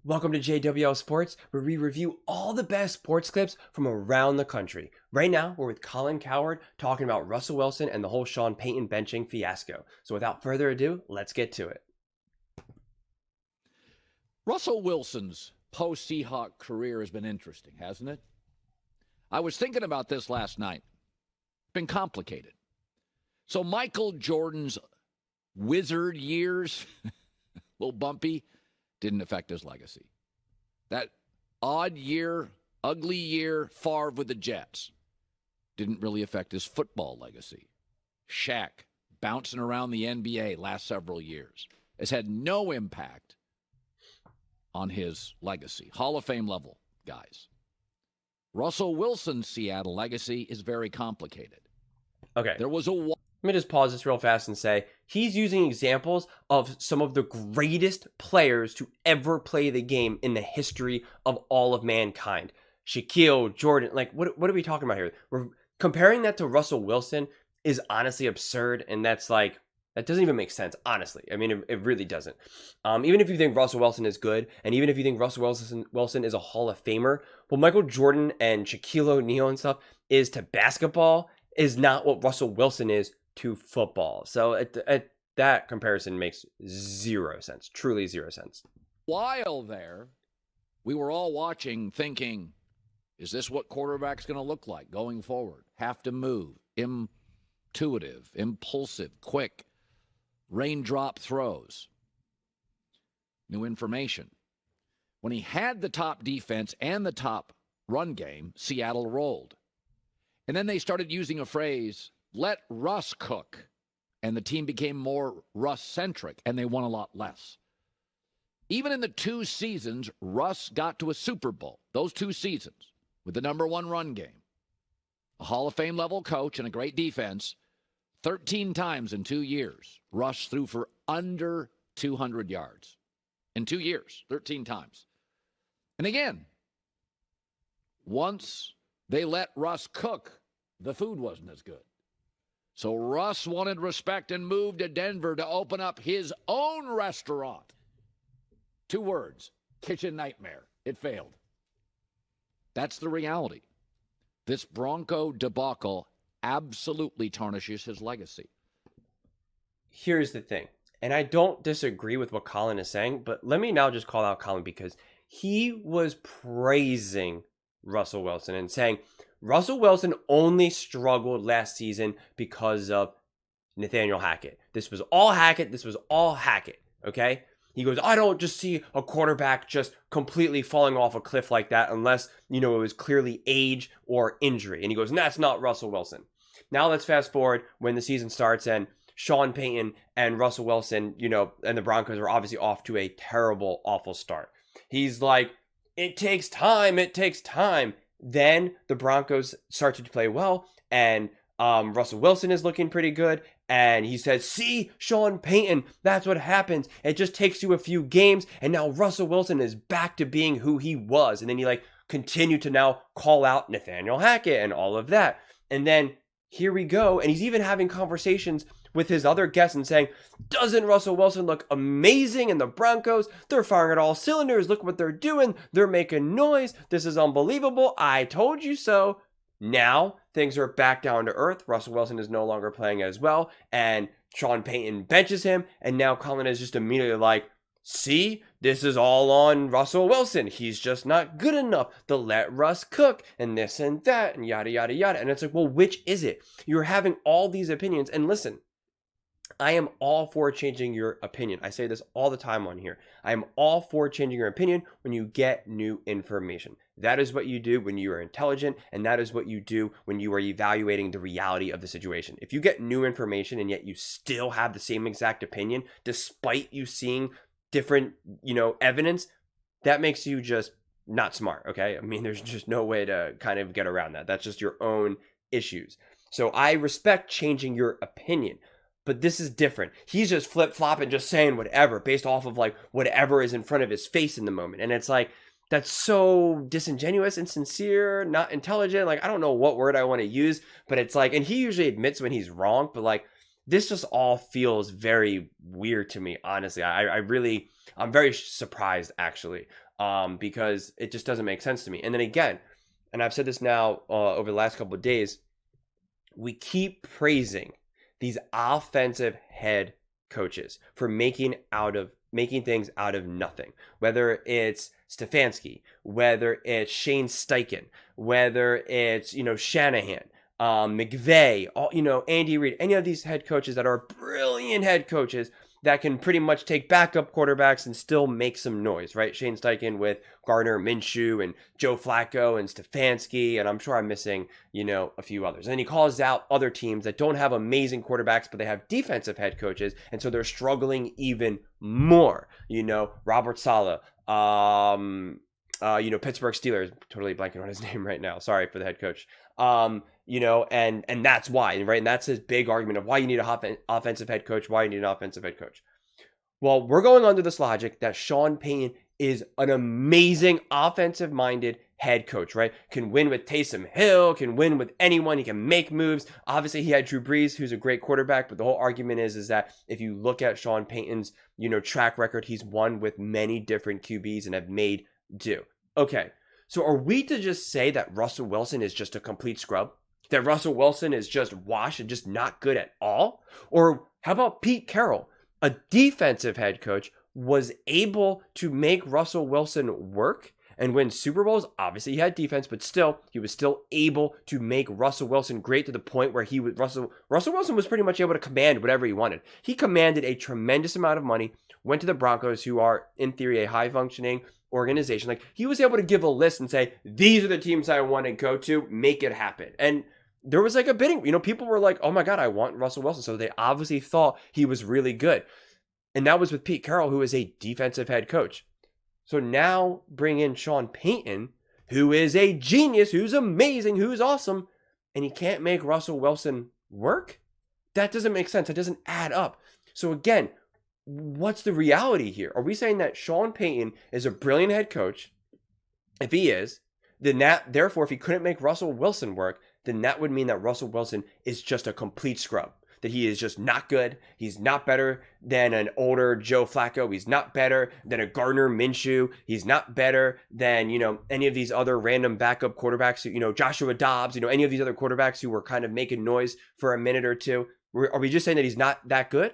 Welcome to JWL Sports, where we review all the best sports clips from around the country. Right now, we're with Colin Cowherd talking about Russell Wilson and the whole Sean Payton benching fiasco. So without further ado, let's get to it. Russell Wilson's post-Seahawk career has been interesting, hasn't it? I was thinking about this last night. It's been complicated. So Michael Jordan's wizard years, a little bumpy, didn't affect his legacy. That odd year, ugly year, Favre with the Jets didn't really affect his football legacy. Shaq bouncing around the NBA last several years has had no impact on his legacy. Hall of Fame level guys. Russell Wilson's Seattle legacy is very complicated. Okay. Let me just pause this real fast and say he's using examples of some of the greatest players to ever play the game in the history of all of mankind. Shaquille, Jordan, like what are we talking about here? We're comparing that to Russell Wilson is honestly absurd, and that doesn't even make sense, honestly. I mean, it really doesn't. Even if you think Russell Wilson is good, and even if you think Russell Wilson is a Hall of Famer, what Michael Jordan and Shaquille O'Neal and stuff is to basketball is not what Russell Wilson is to football. So that comparison makes zero sense, truly zero sense. While there, we were all watching thinking, is this what quarterback's going to look like going forward? Have to move, intuitive, impulsive, quick, raindrop throws. New information. When he had the top defense and the top run game, Seattle rolled. And then they started using a phrase, let Russ cook. And the team became more Russ-centric, and they won a lot less. Even in the 2 seasons, Russ got to a Super Bowl, those 2 seasons, with the number 1 run game. A Hall of Fame level coach and a great defense. 13 times in 2 years, Russ threw for under 200 yards. In 2 years, 13 times. And again, once they let Russ cook, the food wasn't as good. So Russ wanted respect and moved to Denver to open up his own restaurant. 2 words, kitchen nightmare. It failed. That's the reality. This Bronco debacle absolutely tarnishes his legacy. Here's the thing, and I don't disagree with what Colin is saying, but let me now just call out Colin because he was praising Russell Wilson and saying Russell Wilson only struggled last season because of Nathaniel Hackett. This was all Hackett. This was all Hackett. Okay? He goes, I don't just see a quarterback just completely falling off a cliff like that unless, it was clearly age or injury. And he goes, and that's not Russell Wilson. Now let's fast forward when the season starts and Sean Payton and Russell Wilson, and the Broncos are obviously off to a terrible, awful start. He's like, it takes time. It takes time. Then the Broncos start to play well, and Russell Wilson is looking pretty good, and he says, see, Sean Payton, that's what happens. It just takes you a few games, and now Russell Wilson is back to being who he was. And then you continue to now call out Nathaniel Hackett and all of that. And then here we go, and he's even having conversations with his other guests and saying, doesn't Russell Wilson look amazing in the Broncos? They're firing at all cylinders. Look what they're doing. They're making noise. This is unbelievable. I told you so. Now things are back down to earth. Russell Wilson is no longer playing as well, and Sean Payton benches him, and now Colin is just immediately like, see, this is all on Russell Wilson. He's just not good enough to let Russ cook and this and that and yada, yada, yada. And it's like, well, which is it? You're having all these opinions. And listen, I am all for changing your opinion. I say this all the time on here. I am all for changing your opinion when you get new information. That is what you do when you are intelligent, and that is what you do when you are evaluating the reality of the situation. If you get new information and yet you still have the same exact opinion, despite you seeing different, evidence, that makes you just not smart, okay? I mean, there's just no way to kind of get around that. That's just your own issues. So I respect changing your opinion. But this is different. He's just flip-flopping, just saying whatever based off of whatever is in front of his face in the moment. And it's that's so disingenuous, insincere, not intelligent. I don't know what word I want to use, but it's and he usually admits when he's wrong, but this just all feels very weird to me, honestly. I'm very surprised, actually, because it just doesn't make sense to me. And then again, and I've said this now over the last couple of days, we keep praising these offensive head coaches for making things out of nothing. Whether it's Stefanski, whether it's Shane Steichen, whether it's Shanahan, McVay, Andy Reid, any of these head coaches that are brilliant head coaches that can pretty much take backup quarterbacks and still make some noise, right? Shane Steichen with Gardner Minshew and Joe Flacco and Stefanski, and I'm sure I'm missing, a few others. And then he calls out other teams that don't have amazing quarterbacks, but they have defensive head coaches, and so they're struggling even more. Robert Saleh, Pittsburgh Steelers, totally blanking on his name right now. Sorry for the head coach. And that's why, right? And that's his big argument of why you need an offensive head coach, why you need an offensive head coach. Well, we're going under this logic that Sean Payton is an amazing offensive-minded head coach, right? Can win with Taysom Hill, can win with anyone, he can make moves. Obviously, he had Drew Brees, who's a great quarterback, but the whole argument is that if you look at Sean Payton's, track record, he's won with many different QBs and have made do. Okay, so are we to just say that Russell Wilson is just a complete scrub? That Russell Wilson is just washed and just not good at all? Or how about Pete Carroll, a defensive head coach, was able to make Russell Wilson work and win Super Bowls? Obviously, he had defense, but still, he was still able to make Russell Wilson great to the point where Russell Wilson was pretty much able to command whatever he wanted. He commanded a tremendous amount of money, went to the Broncos, who are, in theory, a high-functioning organization. Like, he was able to give a list and say, these are the teams I want to go to, make it happen. And there was like a bidding, people were like, oh my God, I want Russell Wilson. So they obviously thought he was really good. And that was with Pete Carroll, who is a defensive head coach. So now bring in Sean Payton, who is a genius, who's amazing, who's awesome, and he can't make Russell Wilson work? That doesn't make sense. It doesn't add up. So again, what's the reality here? Are we saying that Sean Payton is a brilliant head coach? If he is, then therefore, if he couldn't make Russell Wilson work, then that would mean that Russell Wilson is just a complete scrub. That he is just not good. He's not better than an older Joe Flacco. He's not better than a Gardner Minshew. He's not better than, any of these other random backup quarterbacks, Joshua Dobbs, any of these other quarterbacks who were kind of making noise for a minute or two. Are we just saying that he's not that good?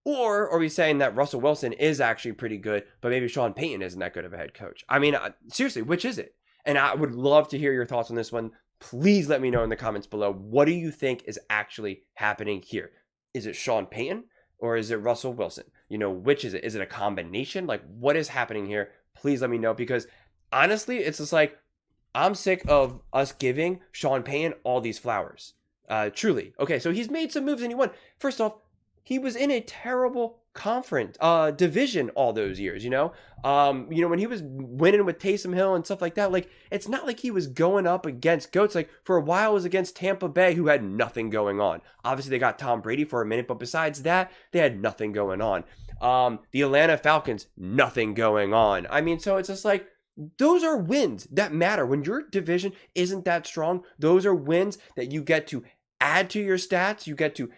Or are we saying that Russell Wilson is actually pretty good, but maybe Sean Payton isn't that good of a head coach? I mean, seriously, which is it? And I would love to hear your thoughts on this one. Please let me know in the comments below. What do you think is actually happening here? Is it Sean Payton or is it Russell Wilson? Which is it? Is it a combination? Like, what is happening here? Please let me know, because honestly, it's just like, I'm sick of us giving Sean Payton all these flowers. Truly. Okay, so he's made some moves and he won. First off, he was in a terrible conference division all those years, when he was winning with Taysom Hill and stuff like that. Like, it's not like he was going up against goats. Like, for a while it was against Tampa Bay, who had nothing going on. Obviously they got Tom Brady for a minute, but besides that, they had nothing going on. The Atlanta Falcons, nothing going on. I mean, so it's just like, those are wins that matter. When your division isn't that strong, those are wins that you get to add to your stats. You get to,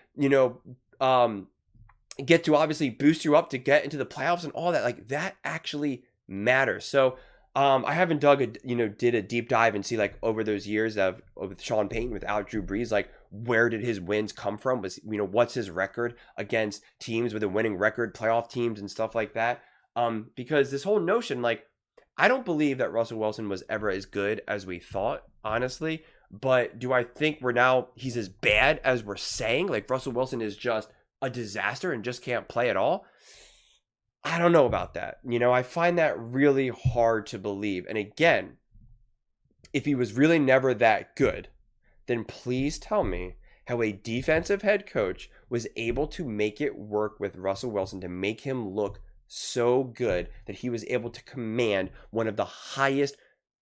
obviously boost you up to get into the playoffs and all that. Like, that actually matters. So I haven't did a deep dive and see, like, over those years of Sean Payton without Drew Brees, like, where did his wins come from? Was, what's his record against teams with a winning record, playoff teams and stuff like that? Because this whole notion, like, I don't believe that Russell Wilson was ever as good as we thought, honestly. But do I think he's as bad as we're saying? Like, Russell Wilson is just a disaster and just can't play at all? I don't know about that. I find that really hard to believe. And again, if he was really never that good, then please tell me how a defensive head coach was able to make it work with Russell Wilson to make him look so good that he was able to command one of the highest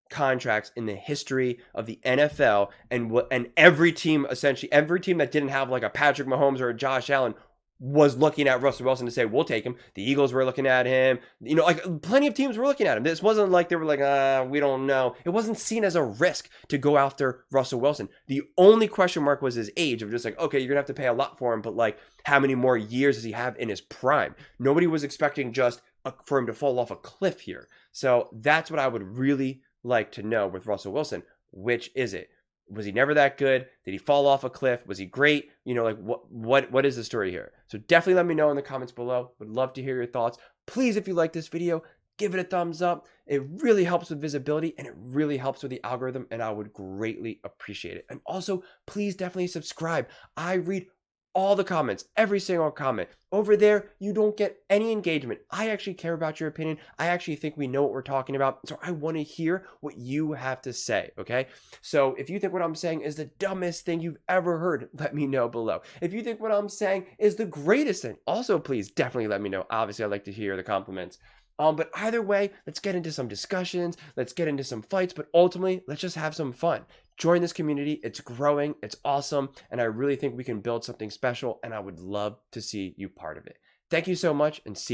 contracts in the history of the NFL, and every team that didn't have like a Patrick Mahomes or a Josh Allen was looking at Russell Wilson to say, we'll take him. The Eagles were looking at him. You know, like plenty of teams were looking at him. This wasn't like they were like, we don't know. It wasn't seen as a risk to go after Russell Wilson. The only question mark was his age of just like, okay, you're going to have to pay a lot for him, but like how many more years does he have in his prime? Nobody was expecting just for him to fall off a cliff here. So that's what I would really like to know with Russell Wilson. Which is it? Was he never that good? Did he fall off a cliff? Was he great? You know, like what is the story here? So definitely let me know in the comments below. Would love to hear your thoughts. Please, if you like this video, give it a thumbs up. It really helps with visibility and it really helps with the algorithm, and I would greatly appreciate it. And also, please definitely subscribe. I read all the comments, every single comment. Over there, you don't get any engagement. I actually care about your opinion. I actually think we know what we're talking about. So I want to hear what you have to say, okay? So if you think what I'm saying is the dumbest thing you've ever heard, let me know below. If you think what I'm saying is the greatest thing, also please definitely let me know. Obviously, I like to hear the compliments. But either way, let's get into some discussions. Let's get into some fights. But ultimately, let's just have some fun. Join this community. It's growing. It's awesome. And I really think we can build something special. And I would love to see you part of it. Thank you so much and see you.